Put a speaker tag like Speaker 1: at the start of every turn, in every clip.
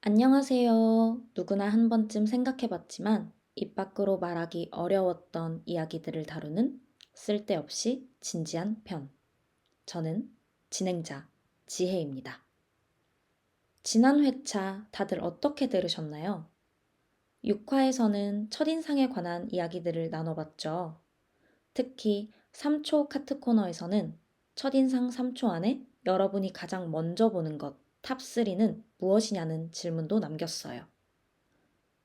Speaker 1: 안녕하세요. 누구나 한 번쯤 생각해봤지만 입 밖으로 말하기 어려웠던 이야기들을 다루는 쓸데없이 진지한 편. 저는 진행자 지혜입니다. 지난 회차 다들 어떻게 들으셨나요? 6화에서는 첫인상에 관한 이야기들을 나눠봤죠. 특히 3초 카트 코너에서는 첫인상 3초 안에 여러분이 가장 먼저 보는 것 탑3는 무엇이냐는 질문도 남겼어요.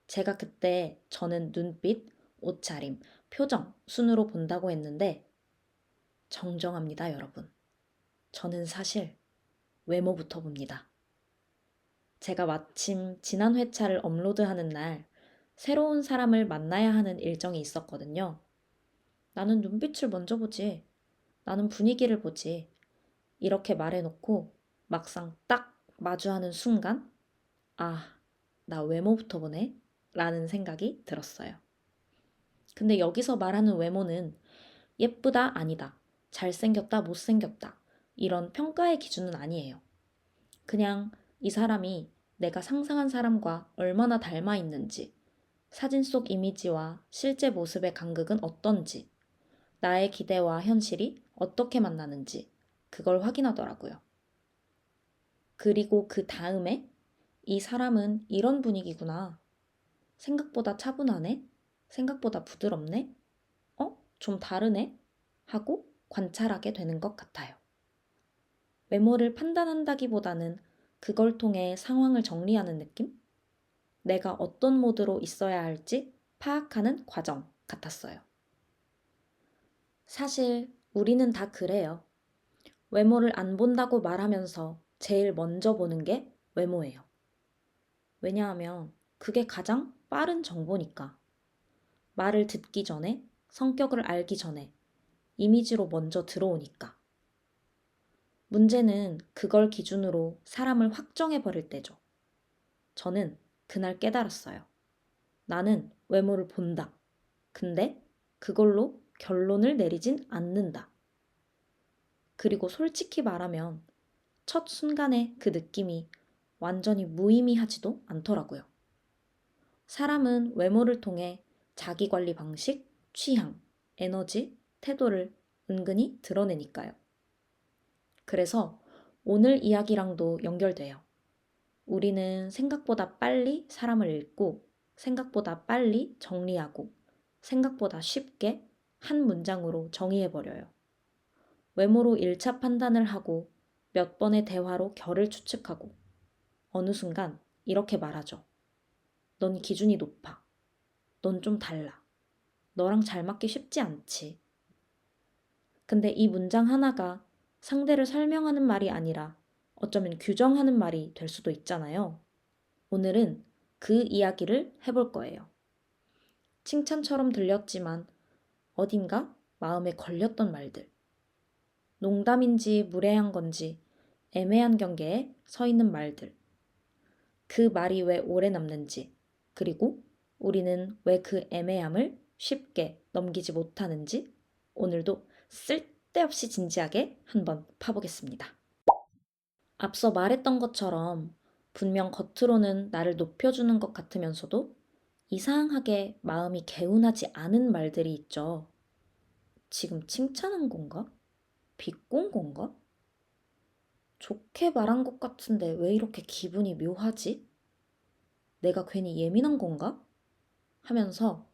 Speaker 1: 제가 그때 저는 눈빛, 옷차림, 표정 순으로 본다고 했는데 정정합니다, 여러분. 저는 사실 외모부터 봅니다. 제가 마침 지난 회차를 업로드하는 날 새로운 사람을 만나야 하는 일정이 있었거든요. 나는 눈빛을 먼저 보지. 나는 분위기를 보지. 이렇게 말해놓고 막상 딱 마주하는 순간 아, 나 외모부터 보네? 라는 생각이 들었어요. 근데 여기서 말하는 외모는 예쁘다, 아니다, 잘생겼다, 못생겼다, 이런 평가의 기준은 아니에요. 그냥 이 사람이 내가 상상한 사람과 얼마나 닮아 있는지, 사진 속 이미지와 실제 모습의 간극은 어떤지, 나의 기대와 현실이 어떻게 만나는지, 그걸 확인하더라고요. 그리고 그 다음에 이 사람은 이런 분위기구나. 생각보다 차분하네? 생각보다 부드럽네? 좀 다르네? 하고 관찰하게 되는 것 같아요. 외모를 판단한다기보다는 그걸 통해 상황을 정리하는 느낌? 내가 어떤 모드로 있어야 할지 파악하는 과정 같았어요. 사실 우리는 다 그래요. 외모를 안 본다고 말하면서 제일 먼저 보는 게 외모예요. 왜냐하면 그게 가장 빠른 정보니까. 말을 듣기 전에, 성격을 알기 전에, 이미지로 먼저 들어오니까. 문제는 그걸 기준으로 사람을 확정해 버릴 때죠. 저는 그날 깨달았어요. 나는 외모를 본다. 근데 그걸로 결론을 내리진 않는다. 그리고 솔직히 말하면 첫 순간에 그 느낌이 완전히 무의미하지도 않더라고요. 사람은 외모를 통해 자기 관리 방식, 취향, 에너지, 태도를 은근히 드러내니까요. 그래서 오늘 이야기랑도 연결돼요. 우리는 생각보다 빨리 사람을 읽고, 생각보다 빨리 정리하고, 생각보다 쉽게 한 문장으로 정의해버려요. 외모로 1차 판단을 하고, 몇 번의 대화로 결을 추측하고, 어느 순간 이렇게 말하죠. 넌 기준이 높아. 넌 좀 달라. 너랑 잘 맞기 쉽지 않지. 근데 이 문장 하나가 상대를 설명하는 말이 아니라 어쩌면 규정하는 말이 될 수도 있잖아요. 오늘은 그 이야기를 해볼 거예요. 칭찬처럼 들렸지만 어딘가 마음에 걸렸던 말들. 농담인지 무례한 건지 애매한 경계에 서 있는 말들. 그 말이 왜 오래 남는지, 그리고 우리는 왜 그 애매함을 쉽게 넘기지 못하는지 오늘도 쓸데없이 진지하게 한번 파보겠습니다. 앞서 말했던 것처럼 분명 겉으로는 나를 높여주는 것 같으면서도 이상하게 마음이 개운하지 않은 말들이 있죠. 지금 칭찬한 건가? 비꼰 건가? 좋게 말한 것 같은데 왜 이렇게 기분이 묘하지? 내가 괜히 예민한 건가? 하면서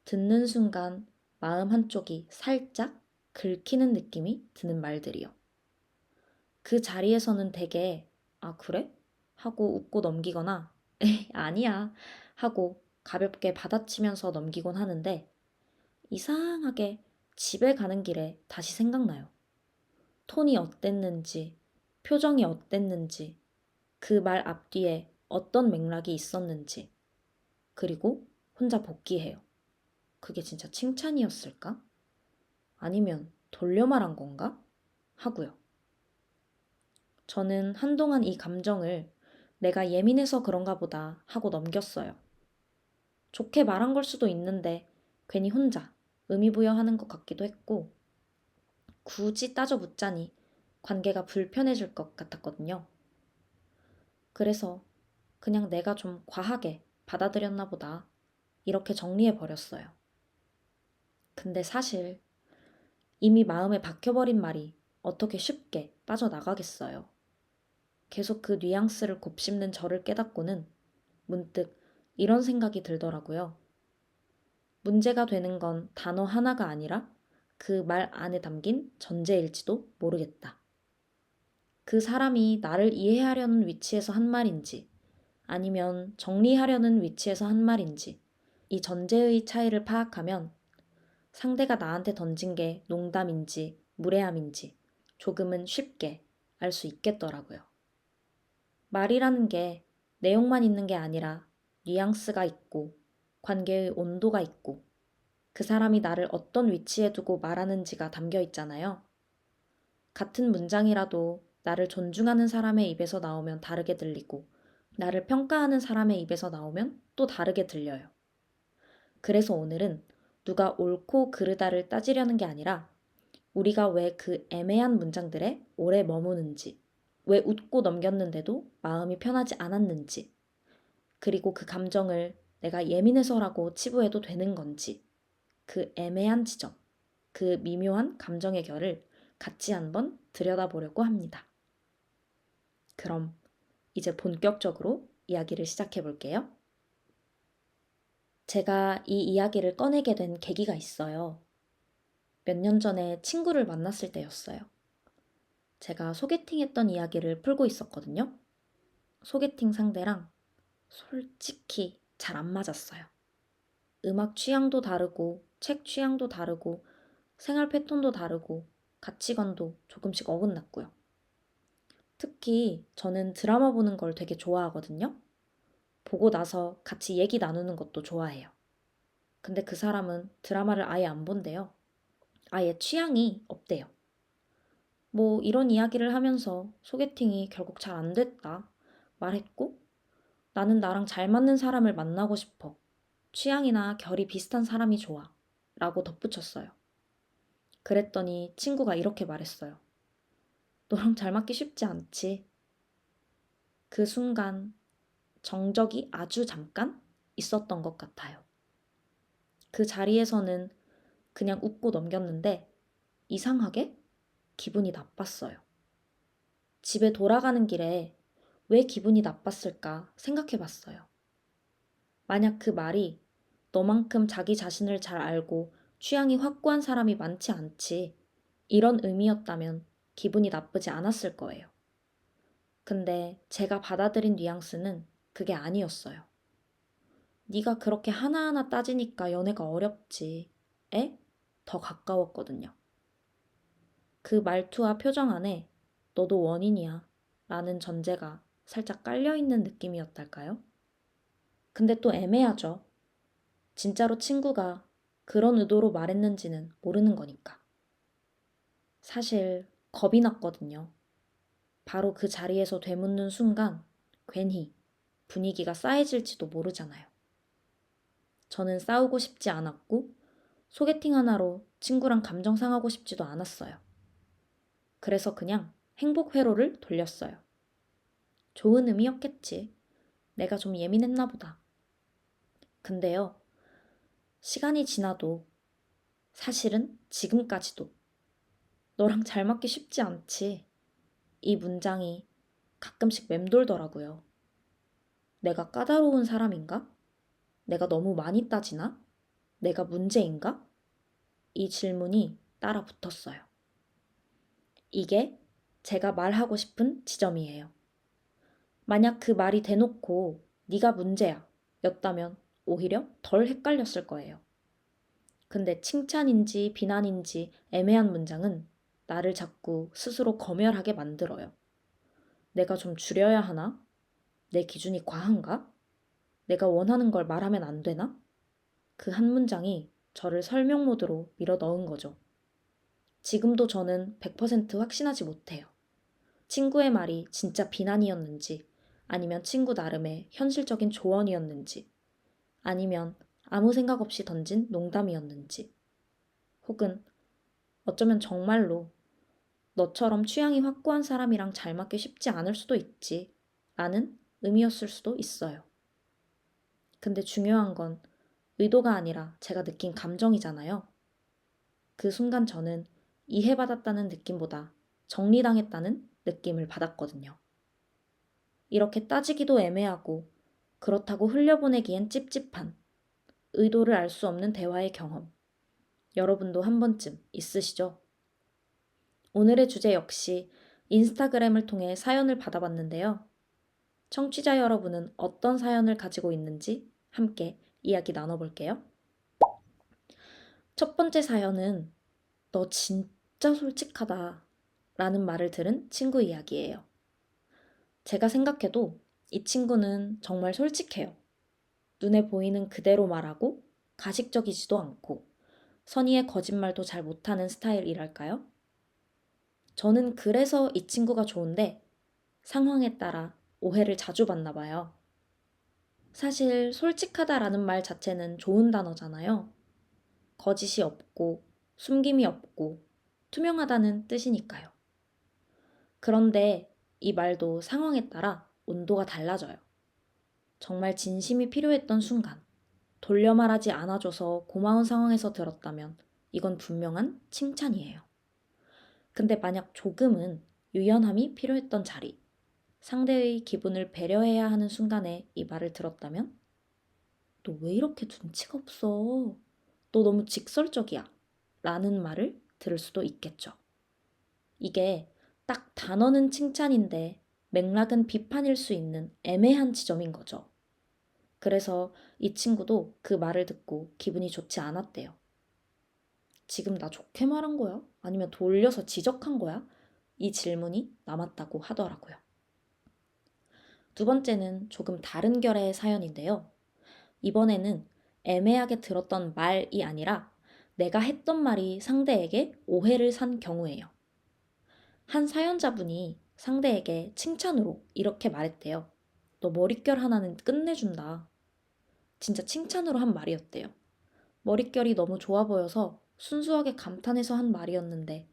Speaker 1: 듣는 순간 마음 한쪽이 살짝 긁히는 느낌이 드는 말들이요. 그 자리에서는 되게 아 그래? 하고 웃고 넘기거나 에이 아니야 하고 가볍게 받아치면서 넘기곤 하는데 이상하게 집에 가는 길에 다시 생각나요. 톤이 어땠는지, 표정이 어땠는지, 그 말 앞뒤에 어떤 맥락이 있었는지, 그리고 혼자 복귀해요. 그게 진짜 칭찬이었을까? 아니면 돌려 말한 건가? 하고요. 저는 한동안 이 감정을 내가 예민해서 그런가 보다 하고 넘겼어요. 좋게 말한 걸 수도 있는데 괜히 혼자 의미부여하는 것 같기도 했고 굳이 따져 묻자니 관계가 불편해질 것 같았거든요. 그래서 그냥 내가 좀 과하게 받아들였나 보다. 이렇게 정리해 버렸어요. 근데 사실 이미 마음에 박혀버린 말이 어떻게 쉽게 빠져나가겠어요. 계속 그 뉘앙스를 곱씹는 저를 깨닫고는 문득 이런 생각이 들더라고요. 문제가 되는 건 단어 하나가 아니라 그 말 안에 담긴 전제일지도 모르겠다. 그 사람이 나를 이해하려는 위치에서 한 말인지 아니면 정리하려는 위치에서 한 말인지 이 전제의 차이를 파악하면 상대가 나한테 던진 게 농담인지 무례함인지 조금은 쉽게 알 수 있겠더라고요. 말이라는 게 내용만 있는 게 아니라 뉘앙스가 있고 관계의 온도가 있고 그 사람이 나를 어떤 위치에 두고 말하는지가 담겨 있잖아요. 같은 문장이라도 나를 존중하는 사람의 입에서 나오면 다르게 들리고 나를 평가하는 사람의 입에서 나오면 또 다르게 들려요. 그래서 오늘은 누가 옳고 그르다를 따지려는 게 아니라 우리가 왜 그 애매한 문장들에 오래 머무는지, 왜 웃고 넘겼는데도 마음이 편하지 않았는지, 그리고 그 감정을 내가 예민해서라고 치부해도 되는 건지, 그 애매한 지점, 그 미묘한 감정의 결을 같이 한번 들여다보려고 합니다. 그럼 이제 본격적으로 이야기를 시작해 볼게요. 제가 이 이야기를 꺼내게 된 계기가 있어요. 몇 년 전에 친구를 만났을 때였어요. 제가 소개팅 했던 이야기를 풀고 있었거든요. 소개팅 상대랑 솔직히 잘 안 맞았어요. 음악 취향도 다르고, 책 취향도 다르고, 생활 패턴도 다르고, 가치관도 조금씩 어긋났고요. 특히 저는 드라마 보는 걸 되게 좋아하거든요. 보고 나서 같이 얘기 나누는 것도 좋아해요. 근데 그 사람은 드라마를 아예 안 본대요. 아예 취향이 없대요. 뭐 이런 이야기를 하면서 소개팅이 결국 잘 안 됐다 말했고 나는 나랑 잘 맞는 사람을 만나고 싶어. 취향이나 결이 비슷한 사람이 좋아. 라고 덧붙였어요. 그랬더니 친구가 이렇게 말했어요. 너랑 잘 맞기 쉽지 않지. 그 순간 정적이 아주 잠깐 있었던 것 같아요. 그 자리에서는 그냥 웃고 넘겼는데 이상하게 기분이 나빴어요. 집에 돌아가는 길에 왜 기분이 나빴을까 생각해 봤어요. 만약 그 말이 너만큼 자기 자신을 잘 알고 취향이 확고한 사람이 많지 않지. 이런 의미였다면 기분이 나쁘지 않았을 거예요. 근데 제가 받아들인 뉘앙스는 그게 아니었어요. 네가 그렇게 하나하나 따지니까 연애가 어렵지. 에? 더 가까웠거든요. 그 말투와 표정 안에 너도 원인이야 라는 전제가 살짝 깔려있는 느낌이었달까요? 근데 또 애매하죠. 진짜로 친구가 그런 의도로 말했는지는 모르는 거니까. 사실 겁이 났거든요. 바로 그 자리에서 되묻는 순간 괜히 분위기가 싸해질지도 모르잖아요. 저는 싸우고 싶지 않았고 소개팅 하나로 친구랑 감정 상하고 싶지도 않았어요. 그래서 그냥 행복 회로를 돌렸어요. 좋은 의미였겠지. 내가 좀 예민했나 보다. 근데요, 시간이 지나도 사실은 지금까지도 너랑 잘 맞기 쉽지 않지. 이 문장이 가끔씩 맴돌더라고요. 내가 까다로운 사람인가? 내가 너무 많이 따지나? 내가 문제인가? 이 질문이 따라 붙었어요. 이게 제가 말하고 싶은 지점이에요. 만약 그 말이 대놓고 네가 문제야 였다면 오히려 덜 헷갈렸을 거예요. 근데 칭찬인지 비난인지 애매한 문장은 나를 자꾸 스스로 검열하게 만들어요. 내가 좀 줄여야 하나? 내 기준이 과한가? 내가 원하는 걸 말하면 안 되나? 그 한 문장이 저를 설명 모드로 밀어 넣은 거죠. 지금도 저는 100% 확신하지 못해요. 친구의 말이 진짜 비난이었는지, 아니면 친구 나름의 현실적인 조언이었는지, 아니면 아무 생각 없이 던진 농담이었는지, 혹은 어쩌면 정말로 너처럼 취향이 확고한 사람이랑 잘 맞기 쉽지 않을 수도 있지 라는 의미였을 수도 있어요. 근데 중요한 건 의도가 아니라 제가 느낀 감정이잖아요. 그 순간 저는 이해받았다는 느낌보다 정리당했다는 느낌을 받았거든요. 이렇게 따지기도 애매하고 그렇다고 흘려보내기엔 찝찝한 의도를 알 수 없는 대화의 경험. 여러분도 한 번쯤 있으시죠? 오늘의 주제 역시 인스타그램을 통해 사연을 받아봤는데요. 청취자 여러분은 어떤 사연을 가지고 있는지 함께 이야기 나눠볼게요. 첫 번째 사연은 너 진짜 솔직하다 라는 말을 들은 친구 이야기예요. 제가 생각해도 이 친구는 정말 솔직해요. 눈에 보이는 그대로 말하고 가식적이지도 않고 선의의 거짓말도 잘 못하는 스타일이랄까요? 저는 그래서 이 친구가 좋은데 상황에 따라 오해를 자주 받나 봐요. 사실 솔직하다라는 말 자체는 좋은 단어잖아요. 거짓이 없고 숨김이 없고 투명하다는 뜻이니까요. 그런데 이 말도 상황에 따라 온도가 달라져요. 정말 진심이 필요했던 순간, 돌려 말하지 않아줘서 고마운 상황에서 들었다면 이건 분명한 칭찬이에요. 근데 만약 조금은 유연함이 필요했던 자리, 상대의 기분을 배려해야 하는 순간에 이 말을 들었다면 너 왜 이렇게 눈치가 없어? 너 너무 직설적이야. 라는 말을 들을 수도 있겠죠. 이게 딱 단어는 칭찬인데 맥락은 비판일 수 있는 애매한 지점인 거죠. 그래서 이 친구도 그 말을 듣고 기분이 좋지 않았대요. 지금 나 좋게 말한 거야? 아니면 돌려서 지적한 거야? 이 질문이 남았다고 하더라고요. 두 번째는 조금 다른 결의 사연인데요. 이번에는 애매하게 들었던 말이 아니라 내가 했던 말이 상대에게 오해를 산 경우예요. 한 사연자분이 상대에게 칭찬으로 이렇게 말했대요. 너 머릿결 하나는 끝내준다. 진짜 칭찬으로 한 말이었대요. 머릿결이 너무 좋아 보여서 순수하게 감탄해서 한 말이었는데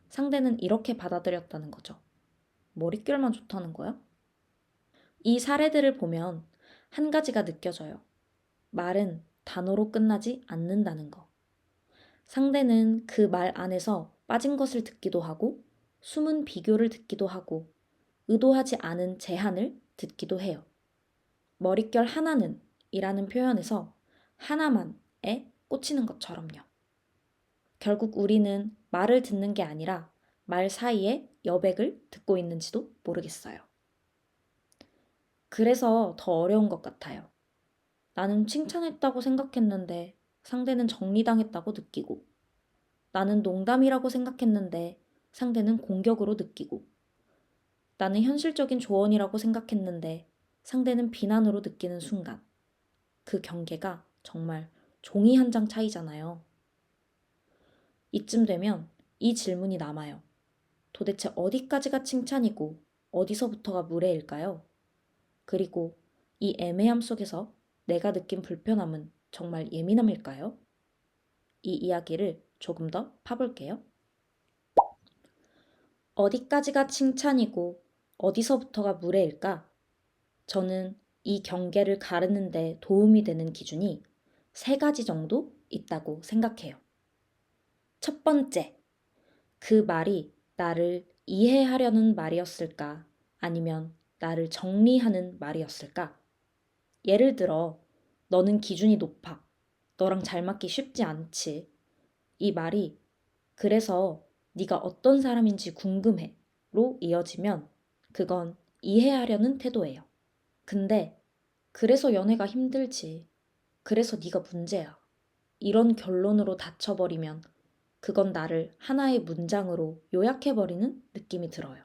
Speaker 1: 상대는 이렇게 받아들였다는 거죠. 머릿결만 좋다는 거야? 이 사례들을 보면 한 가지가 느껴져요. 말은 단어로 끝나지 않는다는 거. 상대는 그 말 안에서 빠진 것을 듣기도 하고 숨은 비교를 듣기도 하고 의도하지 않은 제한을 듣기도 해요. 머릿결 하나는 이라는 표현에서 하나만에 꽂히는 것처럼요. 결국 우리는 말을 듣는 게 아니라 말 사이에 여백을 듣고 있는지도 모르겠어요. 그래서 더 어려운 것 같아요. 나는 칭찬했다고 생각했는데 상대는 정리당했다고 느끼고, 나는 농담이라고 생각했는데 상대는 공격으로 느끼고, 나는 현실적인 조언이라고 생각했는데 상대는 비난으로 느끼는 순간, 그 경계가 정말 종이 한 장 차이잖아요. 이쯤 되면 이 질문이 남아요. 도대체 어디까지가 칭찬이고 어디서부터가 무례일까요? 그리고 이 애매함 속에서 내가 느낀 불편함은 정말 예민함일까요? 이 이야기를 조금 더 파볼게요. 어디까지가 칭찬이고 어디서부터가 무례일까? 저는 이 경계를 가르는데 도움이 되는 기준이 세 가지 정도 있다고 생각해요. 첫 번째, 그 말이 나를 이해하려는 말이었을까? 아니면 나를 정리하는 말이었을까? 예를 들어, 너는 기준이 높아. 너랑 잘 맞기 쉽지 않지. 이 말이 그래서 네가 어떤 사람인지 궁금해.로 이어지면 그건 이해하려는 태도예요. 근데 그래서 연애가 힘들지. 그래서 네가 문제야. 이런 결론으로 닫혀버리면 그건 나를 하나의 문장으로 요약해버리는 느낌이 들어요.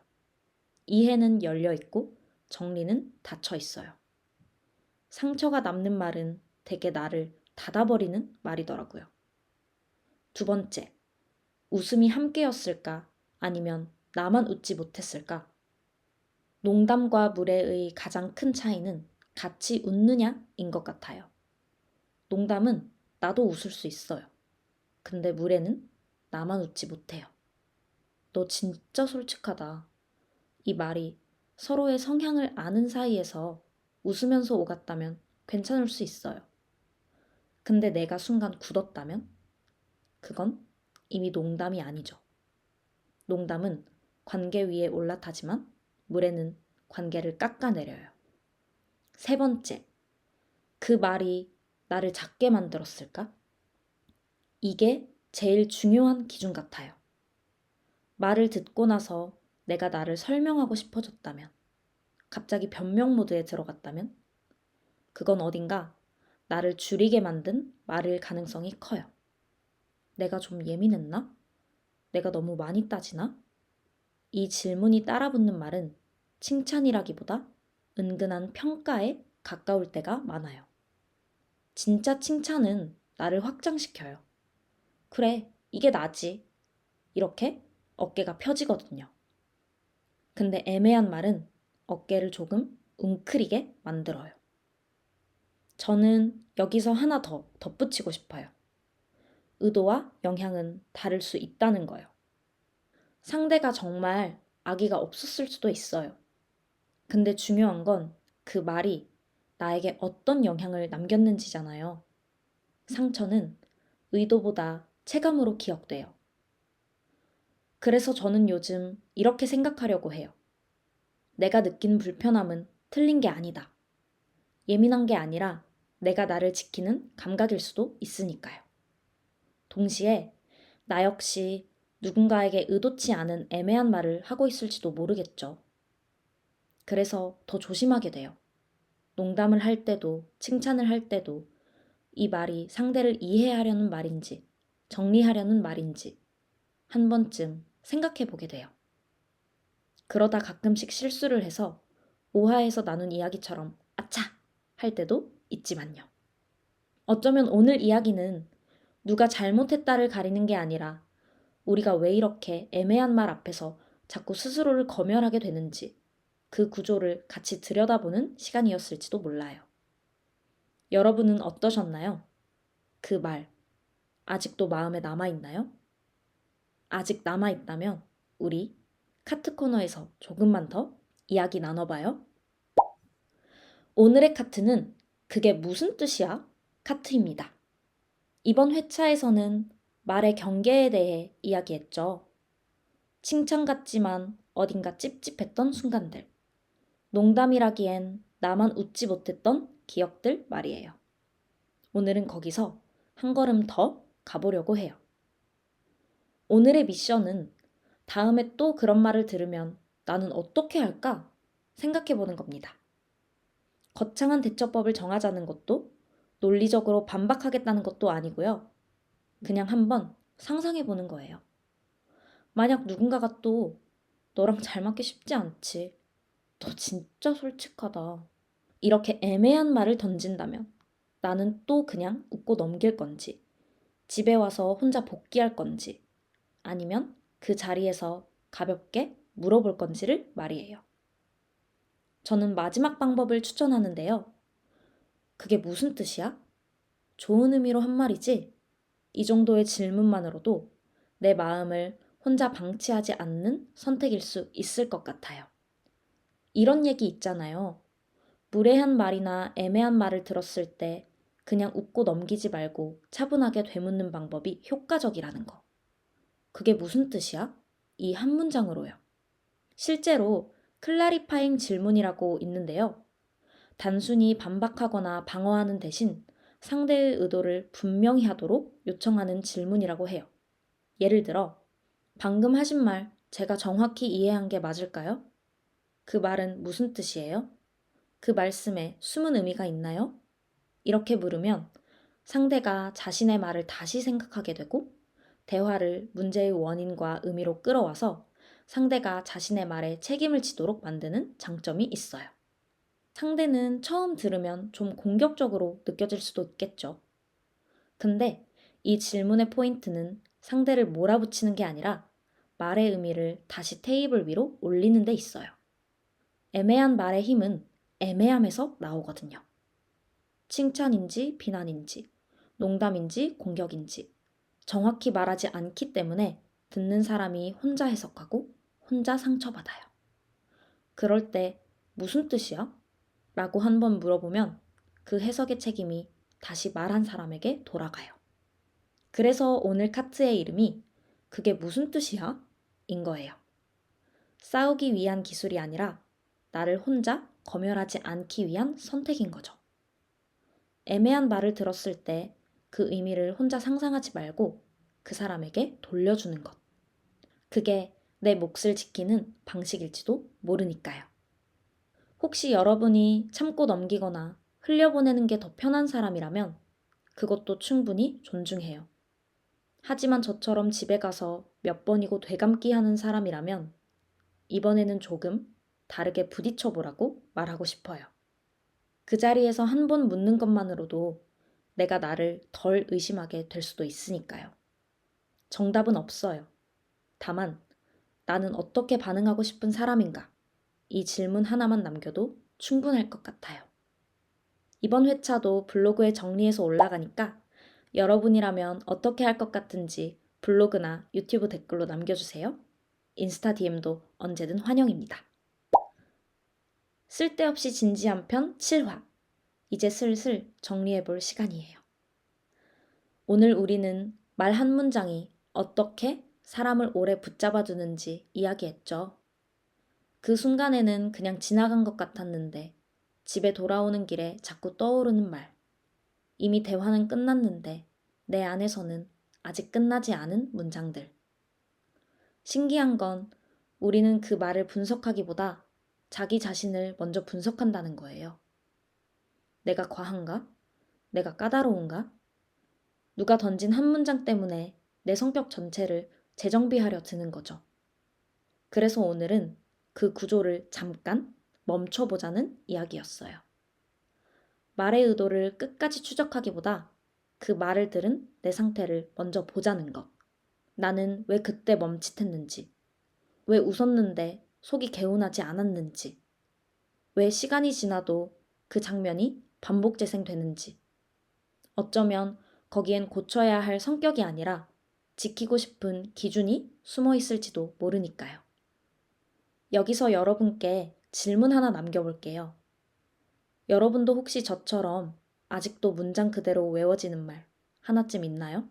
Speaker 1: 이해는 열려있고 정리는 닫혀있어요. 상처가 남는 말은 대개 나를 닫아버리는 말이더라고요. 두 번째, 웃음이 함께였을까? 아니면 나만 웃지 못했을까? 농담과 무례의 가장 큰 차이는 같이 웃느냐인 것 같아요. 농담은 나도 웃을 수 있어요. 근데 무례는 나만 웃지 못해요. 너 진짜 솔직하다. 이 말이 서로의 성향을 아는 사이에서 웃으면서 오갔다면 괜찮을 수 있어요. 근데 내가 순간 굳었다면? 그건 이미 농담이 아니죠. 농담은 관계 위에 올라타지만 물에는 관계를 깎아내려요. 세 번째, 그 말이 나를 작게 만들었을까? 이게 제일 중요한 기준 같아요. 말을 듣고 나서 내가 나를 설명하고 싶어졌다면, 갑자기 변명 모드에 들어갔다면, 그건 어딘가 나를 줄이게 만든 말일 가능성이 커요. 내가 좀 예민했나? 내가 너무 많이 따지나? 이 질문이 따라붙는 말은 칭찬이라기보다 은근한 평가에 가까울 때가 많아요. 진짜 칭찬은 나를 확장시켜요. 그래, 이게 나지. 이렇게 어깨가 펴지거든요. 근데 애매한 말은 어깨를 조금 웅크리게 만들어요. 저는 여기서 하나 더 덧붙이고 싶어요. 의도와 영향은 다를 수 있다는 거요. 상대가 정말 악의가 없었을 수도 있어요. 근데 중요한 건 그 말이 나에게 어떤 영향을 남겼는지잖아요. 상처는 의도보다 체감으로 기억돼요. 그래서 저는 요즘 이렇게 생각하려고 해요. 내가 느낀 불편함은 틀린 게 아니다. 예민한 게 아니라 내가 나를 지키는 감각일 수도 있으니까요. 동시에 나 역시 누군가에게 의도치 않은 애매한 말을 하고 있을지도 모르겠죠. 그래서 더 조심하게 돼요. 농담을 할 때도 칭찬을 할 때도 이 말이 상대를 이해하려는 말인지 정리하려는 말인지 한 번쯤 생각해 보게 돼요. 그러다 가끔씩 실수를 해서 오하에서 나눈 이야기처럼 아차! 할 때도 있지만요. 어쩌면 오늘 이야기는 누가 잘못했다를 가리는 게 아니라 우리가 왜 이렇게 애매한 말 앞에서 자꾸 스스로를 검열하게 되는지 그 구조를 같이 들여다보는 시간이었을지도 몰라요. 여러분은 어떠셨나요? 그 말, 아직도 마음에 남아있나요? 아직 남아있다면 우리 카트 코너에서 조금만 더 이야기 나눠봐요. 오늘의 카트는 그게 무슨 뜻이야? 카트입니다. 이번 회차에서는 말의 경계에 대해 이야기했죠. 칭찬 같지만 어딘가 찝찝했던 순간들. 농담이라기엔 나만 웃지 못했던 기억들 말이에요. 오늘은 거기서 한 걸음 더 가보려고 해요. 오늘의 미션은 다음에 또 그런 말을 들으면 나는 어떻게 할까 생각해 보는 겁니다. 거창한 대처법을 정하자는 것도 논리적으로 반박하겠다는 것도 아니고요. 그냥 한번 상상해 보는 거예요. 만약 누군가가 또 너랑 잘 맞기 쉽지 않지. 너 진짜 솔직하다. 이렇게 애매한 말을 던진다면 나는 또 그냥 웃고 넘길 건지, 집에 와서 혼자 복귀할 건지, 아니면 그 자리에서 가볍게 물어볼 건지를 말이에요. 저는 마지막 방법을 추천하는데요. 그게 무슨 뜻이야? 좋은 의미로 한 말이지? 이 정도의 질문만으로도 내 마음을 혼자 방치하지 않는 선택일 수 있을 것 같아요. 이런 얘기 있잖아요. 무례한 말이나 애매한 말을 들었을 때 그냥 웃고 넘기지 말고 차분하게 되묻는 방법이 효과적이라는 거. 그게 무슨 뜻이야? 이 한 문장으로요. 실제로 클라리파잉 질문이라고 있는데요. 단순히 반박하거나 방어하는 대신 상대의 의도를 분명히 하도록 요청하는 질문이라고 해요. 예를 들어, 방금 하신 말 제가 정확히 이해한 게 맞을까요? 그 말은 무슨 뜻이에요? 그 말씀에 숨은 의미가 있나요? 이렇게 물으면 상대가 자신의 말을 다시 생각하게 되고 대화를 문제의 원인과 의미로 끌어와서 상대가 자신의 말에 책임을 지도록 만드는 장점이 있어요. 상대는 처음 들으면 좀 공격적으로 느껴질 수도 있겠죠. 근데 이 질문의 포인트는 상대를 몰아붙이는 게 아니라 말의 의미를 다시 테이블 위로 올리는 데 있어요. 애매한 말의 힘은 애매함에서 나오거든요. 칭찬인지 비난인지, 농담인지 공격인지 정확히 말하지 않기 때문에 듣는 사람이 혼자 해석하고 혼자 상처받아요. 그럴 때 무슨 뜻이야? 라고 한 번 물어보면 그 해석의 책임이 다시 말한 사람에게 돌아가요. 그래서 오늘 카트의 이름이 그게 무슨 뜻이야? 인 거예요. 싸우기 위한 기술이 아니라 나를 혼자 검열하지 않기 위한 선택인 거죠. 애매한 말을 들었을 때 그 의미를 혼자 상상하지 말고 그 사람에게 돌려주는 것. 그게 내 몫을 지키는 방식일지도 모르니까요. 혹시 여러분이 참고 넘기거나 흘려보내는 게 더 편한 사람이라면 그것도 충분히 존중해요. 하지만 저처럼 집에 가서 몇 번이고 되감기 하는 사람이라면 이번에는 조금 다르게 부딪혀 보라고 말하고 싶어요. 그 자리에서 한 번 묻는 것만으로도 내가 나를 덜 의심하게 될 수도 있으니까요. 정답은 없어요. 다만 나는 어떻게 반응하고 싶은 사람인가? 이 질문 하나만 남겨도 충분할 것 같아요. 이번 회차도 블로그에 정리해서 올라가니까 여러분이라면 어떻게 할 것 같은지 블로그나 유튜브 댓글로 남겨주세요. 인스타 DM도 언제든 환영입니다. 쓸데없이 진지한 편 7화. 이제 슬슬 정리해볼 시간이에요. 오늘 우리는 말 한 문장이 어떻게 사람을 오래 붙잡아두는지 이야기했죠. 그 순간에는 그냥 지나간 것 같았는데 집에 돌아오는 길에 자꾸 떠오르는 말. 이미 대화는 끝났는데 내 안에서는 아직 끝나지 않은 문장들. 신기한 건 우리는 그 말을 분석하기보다 자기 자신을 먼저 분석한다는 거예요. 내가 과한가? 내가 까다로운가? 누가 던진 한 문장 때문에 내 성격 전체를 재정비하려 드는 거죠. 그래서 오늘은 그 구조를 잠깐 멈춰보자는 이야기였어요. 말의 의도를 끝까지 추적하기보다 그 말을 들은 내 상태를 먼저 보자는 것. 나는 왜 그때 멈칫했는지, 왜 웃었는데 속이 개운하지 않았는지, 왜 시간이 지나도 그 장면이 반복 재생되는지, 어쩌면 거기엔 고쳐야 할 성격이 아니라 지키고 싶은 기준이 숨어 있을지도 모르니까요. 여기서 여러분께 질문 하나 남겨볼게요. 여러분도 혹시 저처럼 아직도 문장 그대로 외워지는 말 하나쯤 있나요?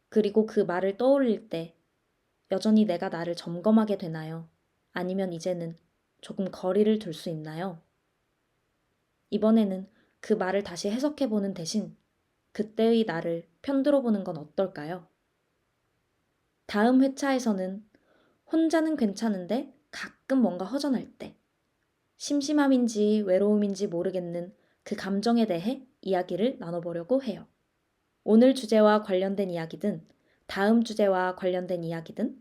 Speaker 1: 그리고 그 말을 떠올릴 때 여전히 내가 나를 점검하게 되나요? 아니면 이제는 조금 거리를 둘 수 있나요? 이번에는 그 말을 다시 해석해보는 대신 그때의 나를 편들어 보는 건 어떨까요? 다음 회차에서는 혼자는 괜찮은데 가끔 뭔가 허전할 때, 심심함인지 외로움인지 모르겠는 그 감정에 대해 이야기를 나눠보려고 해요. 오늘 주제와 관련된 이야기든 다음 주제와 관련된 이야기든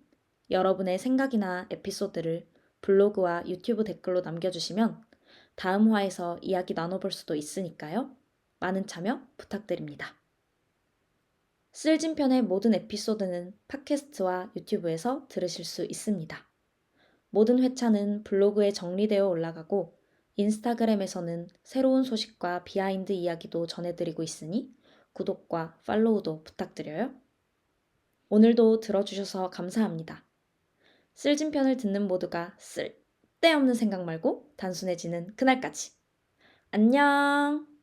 Speaker 1: 여러분의 생각이나 에피소드를 블로그와 유튜브 댓글로 남겨주시면 다음 화에서 이야기 나눠볼 수도 있으니까요. 많은 참여 부탁드립니다. 쓸진편의 모든 에피소드는 팟캐스트와 유튜브에서 들으실 수 있습니다. 모든 회차는 블로그에 정리되어 올라가고 인스타그램에서는 새로운 소식과 비하인드 이야기도 전해드리고 있으니 구독과 팔로우도 부탁드려요. 오늘도 들어주셔서 감사합니다. 쓸진편을 듣는 모두가 쓸데없는 생각 말고 단순해지는 그날까지. 안녕!